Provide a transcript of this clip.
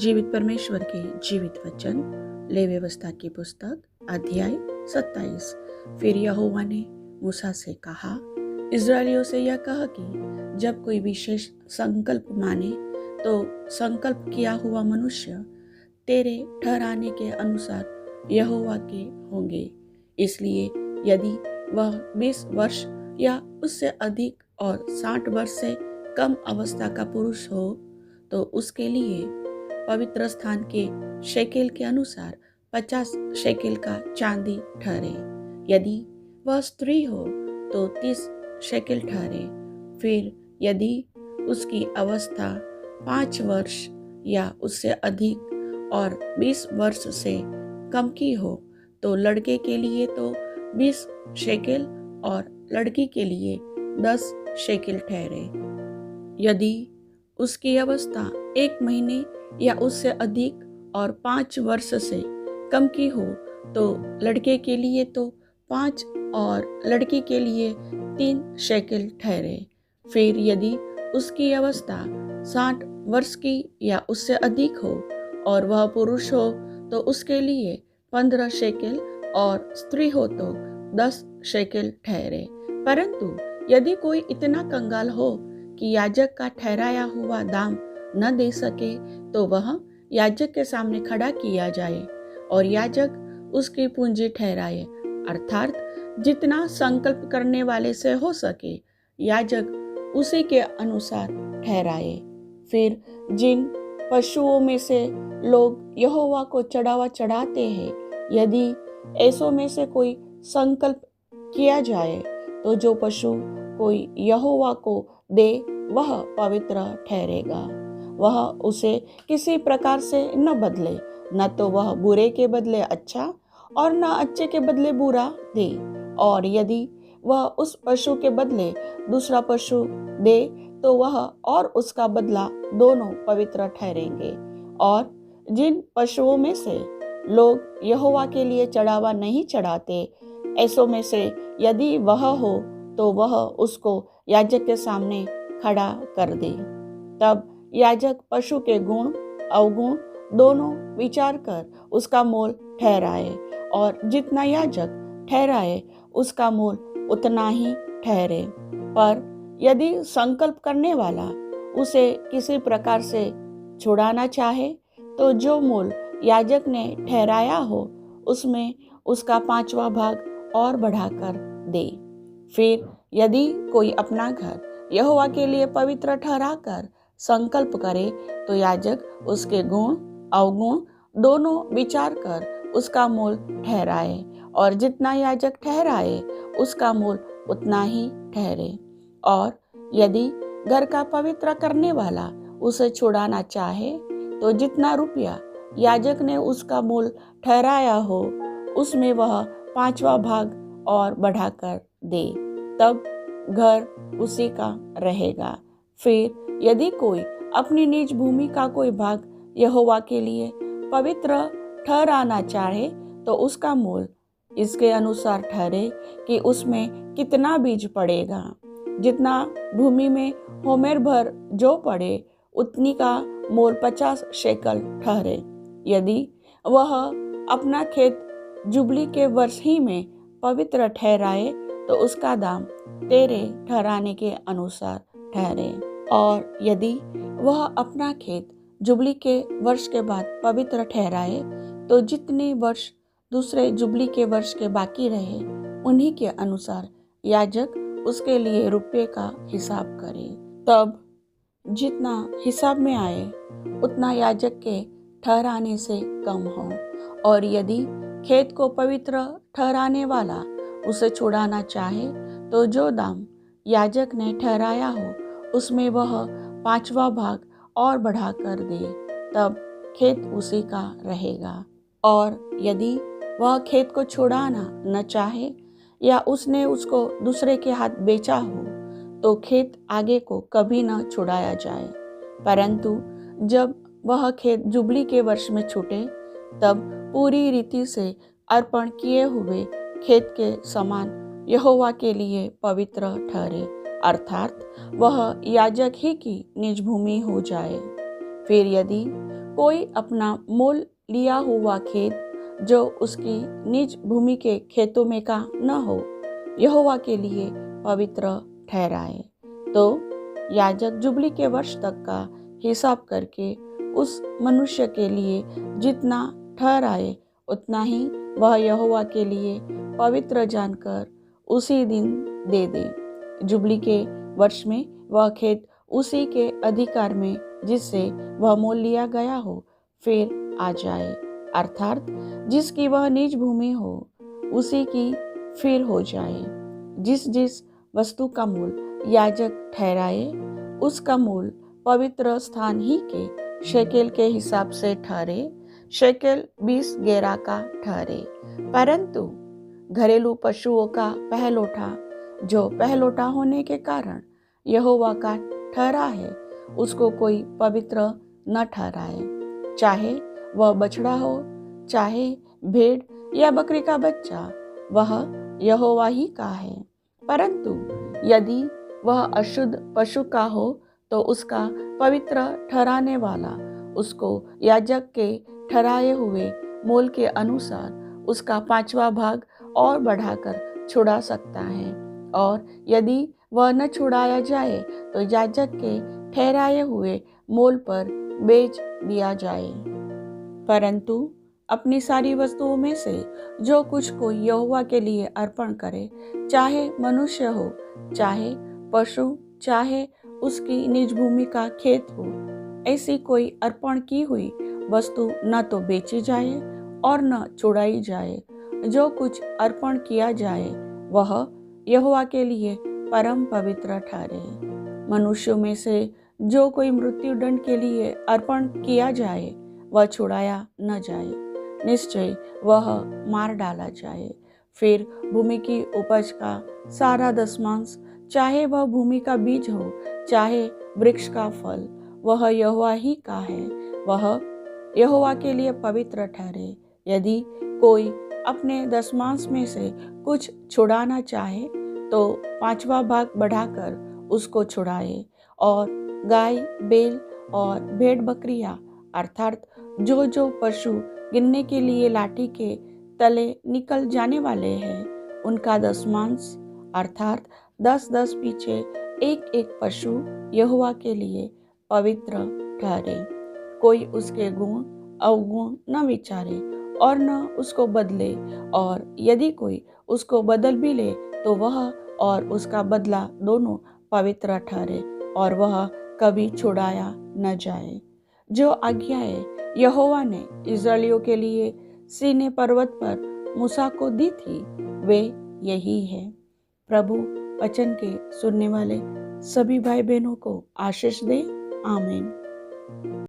जीवित परमेश्वर के जीवित वचन, ले व्यवस्था की पुस्तक, अध्याय 27। फिर यहोवा ने मूसा से कहा, इस्राएलियों से यह कह कि जब कोई विशेष संकल्प माने तो संकल्प किया हुआ मनुष्य तेरे ठहराने के अनुसार यहोवा के होंगे। इसलिए यदि वह 20 वर्ष या उससे अधिक और 60 वर्ष से कम अवस्था का पुरुष हो तो उसके लिए पवित्र स्थान के शेकेल के अनुसार 50 शेकेल का चांदी ठहरे। यदि वह स्त्री हो तो 30 शेकेल ठहरे। फिर यदि उसकी अवस्था 5 वर्ष या उससे अधिक और 20 वर्ष से कम की हो तो लड़के के लिए तो 20 शेकेल और लड़की के लिए 10 शेकेल ठहरे। यदि उसकी अवस्था 1 महीने या उससे अधिक और 5 वर्ष से कम की हो तो लड़के के लिए तो 5 और लड़की के लिए 3 शेकेल ठहरे। फिर यदि उसकी अवस्था 60 वर्ष की या उससे अधिक हो और वह पुरुष हो तो उसके लिए 15 शेकेल और स्त्री हो तो 10 शेकेल ठहरे। परंतु यदि कोई इतना कंगाल हो कि याजक का ठहराया हुआ दाम न दे सके तो वह याजक के सामने खड़ा किया जाए और याजक उसकी पूंजी ठहराए, अर्थात जितना संकल्प करने वाले से हो सके याजक उसी के अनुसार ठहराए। फिर जिन पशुओं में से लोग यहोवा को चढ़ावा चढ़ाते हैं, यदि ऐसों में से कोई संकल्प किया जाए तो जो पशु कोई यहोवा को दे वह पवित्र ठहरेगा। वह उसे किसी प्रकार से न बदले, न तो वह बुरे के बदले अच्छा और न अच्छे के बदले बुरा दे। और यदि वह उस पशु के बदले दूसरा पशु दे तो वह और उसका बदला दोनों पवित्र ठहरेंगे। और जिन पशुओं में से लोग यहोवा के लिए चढ़ावा नहीं चढ़ाते, ऐसों में से यदि वह हो तो वह उसको याजक के सामने खड़ा कर दे। तब याजक पशु के गुण अवगुण दोनों विचार कर उसका मोल ठहराए, और जितना याजक ठहराए उसका मोल उतना ही ठहरे। पर यदि संकल्प करने वाला उसे किसी प्रकार से छुड़ाना चाहे तो जो मोल याजक ने ठहराया हो उसमें उसका 5वां भाग और बढ़ाकर दे। फिर यदि कोई अपना घर यहोवा के लिए पवित्र ठहराकर संकल्प करे तो याजक उसके गुण अवगुण दोनों विचार कर उसका मोल ठहराए, और जितना याजक ठहराए उसका मोल उतना ही ठहरे। और यदि घर का पवित्र करने वाला उसे छुड़ाना चाहे तो जितना रुपया याजक ने उसका मोल ठहराया हो उसमें वह 5वां भाग और बढ़ाकर दे, तब घर उसी का रहेगा। फिर यदि कोई अपनी निज भूमि का कोई भाग यहोवा के लिए पवित्र ठहराना चाहे तो उसका मोल इसके अनुसार ठहरे कि उसमें कितना बीज पड़ेगा। जितना भूमि में होमेर भर जो पड़े उतनी का मोल 50 शेकल ठहरे। यदि वह अपना खेत जुबली के वर्ष ही में पवित्र ठहराए तो उसका दाम तेरे ठहराने के अनुसार ठहरे। और यदि वह अपना खेत जुबली के वर्ष के बाद पवित्र ठहराए तो जितने वर्ष दूसरे जुबली के वर्ष के बाकी रहे उन्हीं के अनुसार याजक उसके लिए रुपये का हिसाब करे। तब जितना हिसाब में आए उतना याजक के ठहराने से कम हो। और यदि खेत को पवित्र ठहराने वाला उसे छुड़ाना चाहे तो जो दाम याजक ने ठहराया हो उसमें वह 5वां भाग और बढ़ाकर दे, तब खेत उसी का रहेगा। और यदि वह खेत को छुड़ाना न चाहे या उसने उसको दूसरे के हाथ बेचा हो तो खेत आगे को कभी न छुड़ाया जाए। परंतु जब वह खेत जुबली के वर्ष में छूटे तब पूरी रीति से अर्पण किए हुए खेत के समान यहोवा के लिए पवित्र ठहरे, अर्थात वह याजक ही की निज भूमि हो जाए। फिर यदि कोई अपना मोल लिया हुआ खेत जो उसकी निज भूमि के खेतों में का न हो यहोवा के लिए पवित्र ठहराए। तो याजक जुबली के वर्ष तक का हिसाब करके उस मनुष्य के लिए जितना ठहराए उतना ही वह यहोवा के लिए पवित्र जानकर उसी दिन दे दे। जुबली के वर्ष में वह खेत उसी के अधिकार में जिससे वह मोल लिया गया हो फिर आ जाए, अर्थात जिसकी वह निज भूमि हो उसी की फिर हो जाए। जिस जिस वस्तु का मूल याजक ठहराए उसका मूल पवित्र स्थान ही के शेकेल के हिसाब से ठहरे, शेकेल 20 गेरा का ठहरे। परंतु घरेलू पशुओं का पहलौठा जो पहलौठा होने के कारण यहोवा का ठहरा है उसको कोई पवित्र न ठहराए, चाहे वह बछड़ा हो चाहे भेड़ या बकरी का बच्चा, वह यहोवा ही का है। परंतु यदि वह अशुद्ध पशु का हो तो उसका पवित्र ठहराने वाला उसको याजक के ठहराए हुए मोल के अनुसार उसका 5वां भाग और बढ़ाकर छुड़ा सकता है, और यदि वह न छुड़ाया जाए तो याजक के ठहराए हुए मोल पर बेच दिया जाए। परंतु अपनी सारी वस्तुओं में से जो कुछ कोई यहोवा के लिए अर्पण करे, चाहे मनुष्य हो चाहे पशु चाहे उसकी निज भूमि का खेत हो, ऐसी कोई अर्पण की हुई वस्तु न तो बेची जाए और न छुड़ाई जाए। जो कुछ अर्पण किया जाए वह यहोवा के लिए परम पवित्र ठहरे। मनुष्यों में से जो कोई मृत्यु दंड के लिए अर्पण किया जाए वह छुड़ाया न जाए, निश्चय वह मार डाला जाए। फिर भूमि की उपज का सारा दशमांश, चाहे वह भूमि का बीज हो चाहे वृक्ष का फल, वह यहोवा ही का है, वह यहोवा के लिए पवित्र ठहरे। यदि कोई अपने दशमांश में से कुछ छुड़ाना चाहे तो 5वां भाग बढ़ाकर उसको छुड़ाए, और गाय बैल और भेड़ बकरियां अर्थात जो जो पशु गिनने के लिए लाठी के तले निकल जाने वाले हैं उनका दशमांश अर्थात 10-10 पीछे एक एक पशु यहोवा के लिए पवित्र ठहरे। कोई उसके गुण अवगुण न विचारे और न उसको बदले, और यदि कोई उसको बदल भी ले तो वह और उसका बदला दोनों पवित्र ठहरे और वह कभी छुड़ाया न जाए। जो आज्ञाएं यहोवा ने इस्राएलियों के लिए सीनै पर्वत पर मूसा को दी थी वे यही है। प्रभु वचन के सुनने वाले सभी भाई बहनों को आशीष दे। आमीन।